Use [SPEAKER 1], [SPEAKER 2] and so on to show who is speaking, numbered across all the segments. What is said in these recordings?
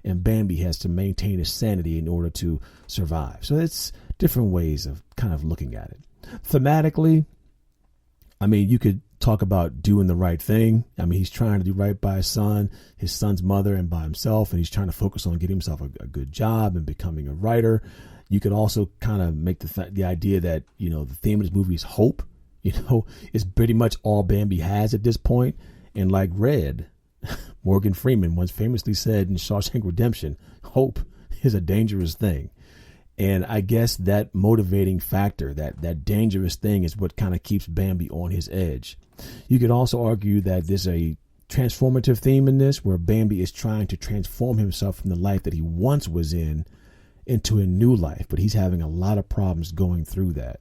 [SPEAKER 1] and Bambi has to maintain his sanity in order to survive. So it's different ways of kind of looking at it. Thematically, I mean, you could talk about doing the right thing. I mean, he's trying to do right by his son's mother, and by himself, and he's trying to focus on getting himself a good job and becoming a writer. You could also kind of make the idea that, you know, the theme of this movie is hope. You know, it's pretty much all Bambi has at this point. And like Red, Morgan Freeman once famously said in Shawshank Redemption, hope is a dangerous thing. And I guess that motivating factor, that dangerous thing, is what kind of keeps Bambi on his edge. You could also argue that there's a transformative theme in this, where Bambi is trying to transform himself from the life that he once was in into a new life, but he's having a lot of problems going through that.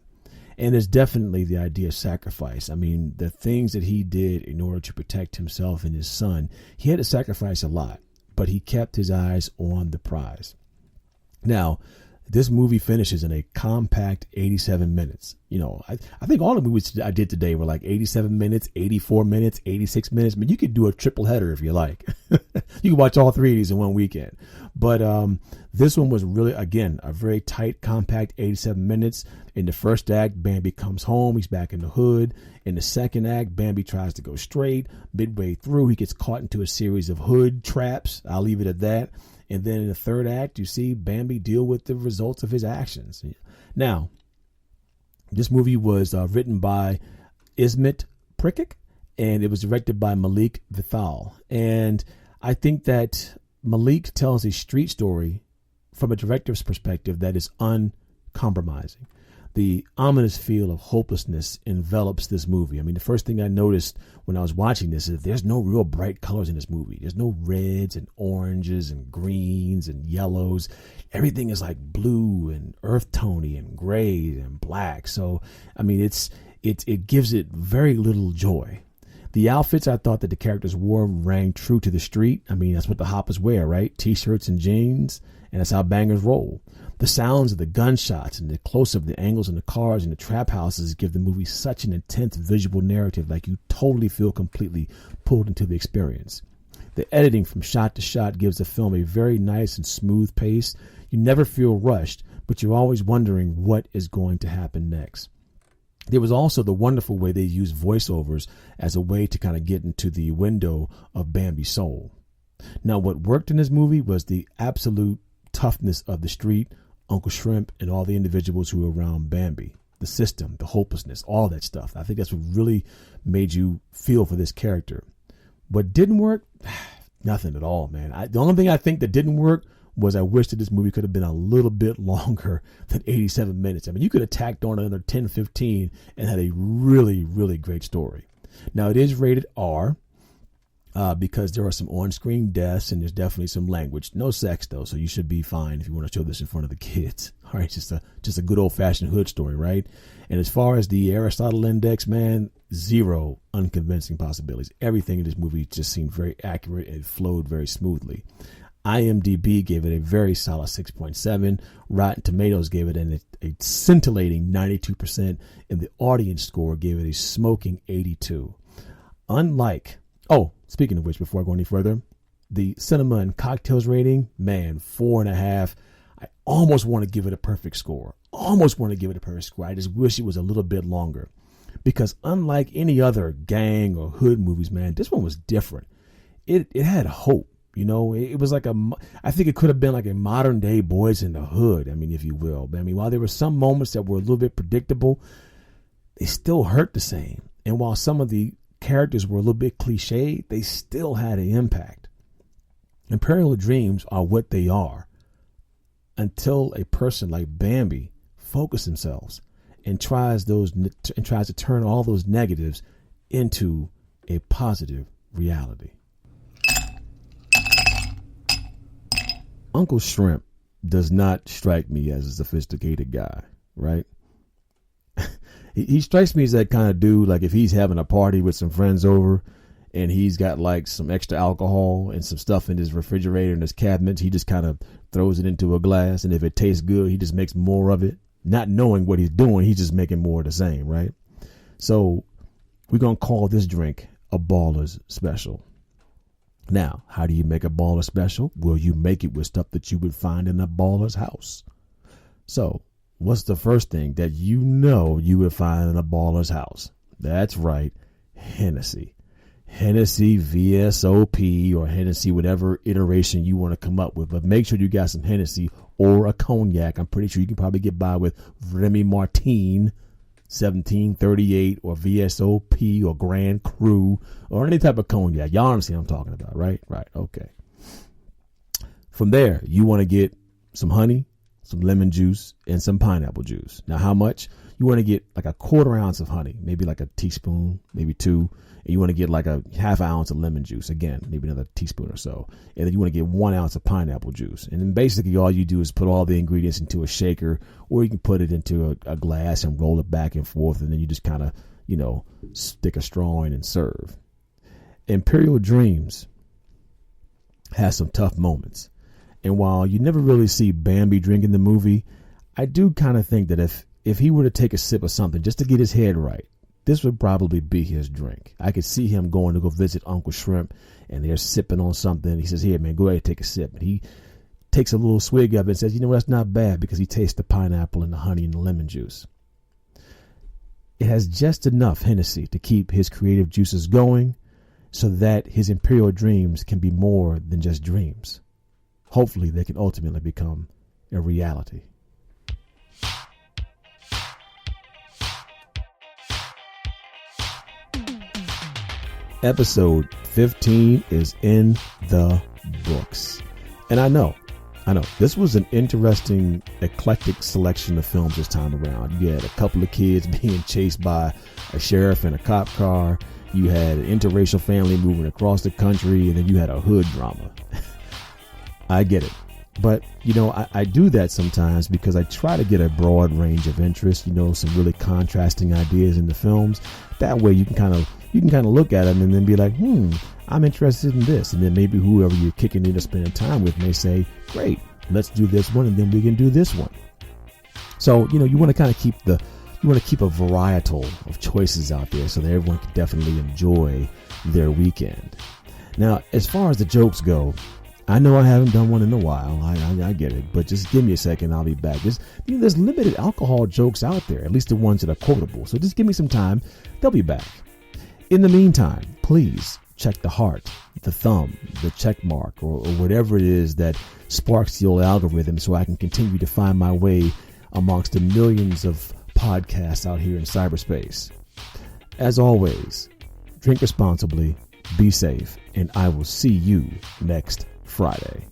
[SPEAKER 1] And there's definitely the idea of sacrifice. I mean, the things that he did in order to protect himself and his son, he had to sacrifice a lot, but he kept his eyes on the prize. Now, this movie finishes in a compact 87 minutes. You know, I think all the movies I did today were like 87 minutes, 84 minutes, 86 minutes. I mean, you could do a triple header if you like. You can watch all three of these in one weekend. But this one was really, again, a very tight, compact 87 minutes. In the first act, Bambi comes home. He's back in the hood. In the second act, Bambi tries to go straight. Midway through, he gets caught into a series of hood traps. I'll leave it at that. And then in the third act, you see Bambi deal with the results of his actions. Now, this movie was written by Ismet Prikic, and it was directed by Malik Vithal. And I think that Malik tells a street story from a director's perspective that is uncompromising. The ominous feel of hopelessness envelops this movie. I mean, the first thing I noticed when I was watching this is that there's no real bright colors in this movie. There's no reds and oranges and greens and yellows. Everything is like blue and earth tony and gray and black. So, I mean, it gives it very little joy. The outfits I thought that the characters wore rang true to the street. I mean, that's what the hoppers wear, right? T-shirts and jeans, and that's how bangers roll. The sounds of the gunshots and the close-up of the angles in the cars and the trap houses give the movie such an intense visual narrative, like you totally feel completely pulled into the experience. The editing from shot to shot gives the film a very nice and smooth pace. You never feel rushed, but you're always wondering what is going to happen next. There was also the wonderful way they used voiceovers as a way to kind of get into the window of Bambi's soul. Now, what worked in this movie was the absolute toughness of the street, Uncle Shrimp, and all the individuals who were around Bambi, the system, the hopelessness, all that stuff. I think that's what really made you feel for this character. What didn't work? Nothing at all, man. The only thing I think that didn't work was I wish that this movie could have been a little bit longer than 87 minutes. I mean, you could have tacked on another 10, 15 and had a really, really great story. Now, it is rated R. Because there are some on-screen deaths and there's definitely some language. No sex, though, so you should be fine if you want to show this in front of the kids. All right, just a good old-fashioned hood story, right? And as far as the Aristotle Index, man, zero unconvincing possibilities. Everything in this movie just seemed very accurate and flowed very smoothly. IMDb gave it a very solid 6.7. Rotten Tomatoes gave it a scintillating 92%, and the audience score gave it a smoking 82. Speaking of which, before I go any further, the Cinema and Cocktails rating, man, 4.5. I almost want to give it a perfect score. I just wish it was a little bit longer. Because unlike any other gang or hood movies, man, this one was different. It had hope. You know, it was like I think it could have been like a modern day Boys in the Hood, I mean, if you will. I mean, while there were some moments that were a little bit predictable, they still hurt the same. And while some of the characters were a little bit cliche, they still had an impact. Imperial Dreams are what they are until a person like Bambi focuses themselves and tries to turn all those negatives into a positive reality. Uncle Shrimp does not strike me as a sophisticated guy, right? He strikes me as that kind of dude, like if he's having a party with some friends over and he's got like some extra alcohol and some stuff in his refrigerator and his cabinets, he just kind of throws it into a glass, and if it tastes good, he just makes more of it. Not knowing what he's doing, he's just making more of the same, right? So we're going to call this drink a Baller's Special. Now, how do you make a baller special? Well, you make it with stuff that you would find in a baller's house. So, what's the first thing that you would find in a baller's house? That's right, Hennessy. Hennessy VSOP or Hennessy, whatever iteration you want to come up with. But make sure you got some Hennessy or a cognac. I'm pretty sure you can probably get by with Remy Martin 1738 or VSOP or Grand Cru or any type of cognac. Y'all understand what I'm talking about, right? Right. Okay. From there, you want to get some honey, some lemon juice, and some pineapple juice. Now, how much? You want to get like a 1/4 ounce of honey, maybe like a teaspoon, maybe 2. And you want to get like a 1/2 ounce of lemon juice, again, maybe another teaspoon or so. And then you want to get 1 ounce of pineapple juice. And then basically all you do is put all the ingredients into a shaker, or you can put it into a glass and roll it back and forth. And then you just kind of, stick a straw in and serve. Imperial Dreams has some tough moments. And while you never really see Bambi drink in the movie, I do kind of think that if he were to take a sip of something just to get his head right, this would probably be his drink. I could see him going to go visit Uncle Shrimp, and they're sipping on something. He says, "Here, man, go ahead and take a sip." And he takes a little swig of it and says, "That's not bad," because he tastes the pineapple and the honey and the lemon juice. It has just enough Hennessy to keep his creative juices going so that his Imperial Dreams can be more than just dreams. Hopefully, they can ultimately become a reality. Episode 15 is in the books. And I know, this was an interesting, eclectic selection of films this time around. You had a couple of kids being chased by a sheriff in a cop car. You had an interracial family moving across the country, and then you had a hood drama. I get it. But, I do that sometimes because I try to get a broad range of interest, some really contrasting ideas in the films. That way you can kind of look at them and then be like, I'm interested in this. And then maybe whoever you're kicking in or spending time with may say, great, let's do this one, and then we can do this one. So, you want to kind of keep a varietal of choices out there so that everyone can definitely enjoy their weekend. Now, as far as the jokes go, I know I haven't done one in a while. I get it, but just give me a second. I'll be back. There's limited alcohol jokes out there, at least the ones that are quotable. So just give me some time. They'll be back. In the meantime, please check the heart, the thumb, the check mark, or whatever it is that sparks the old algorithm so I can continue to find my way amongst the millions of podcasts out here in cyberspace. As always, drink responsibly, be safe, and I will see you next Friday.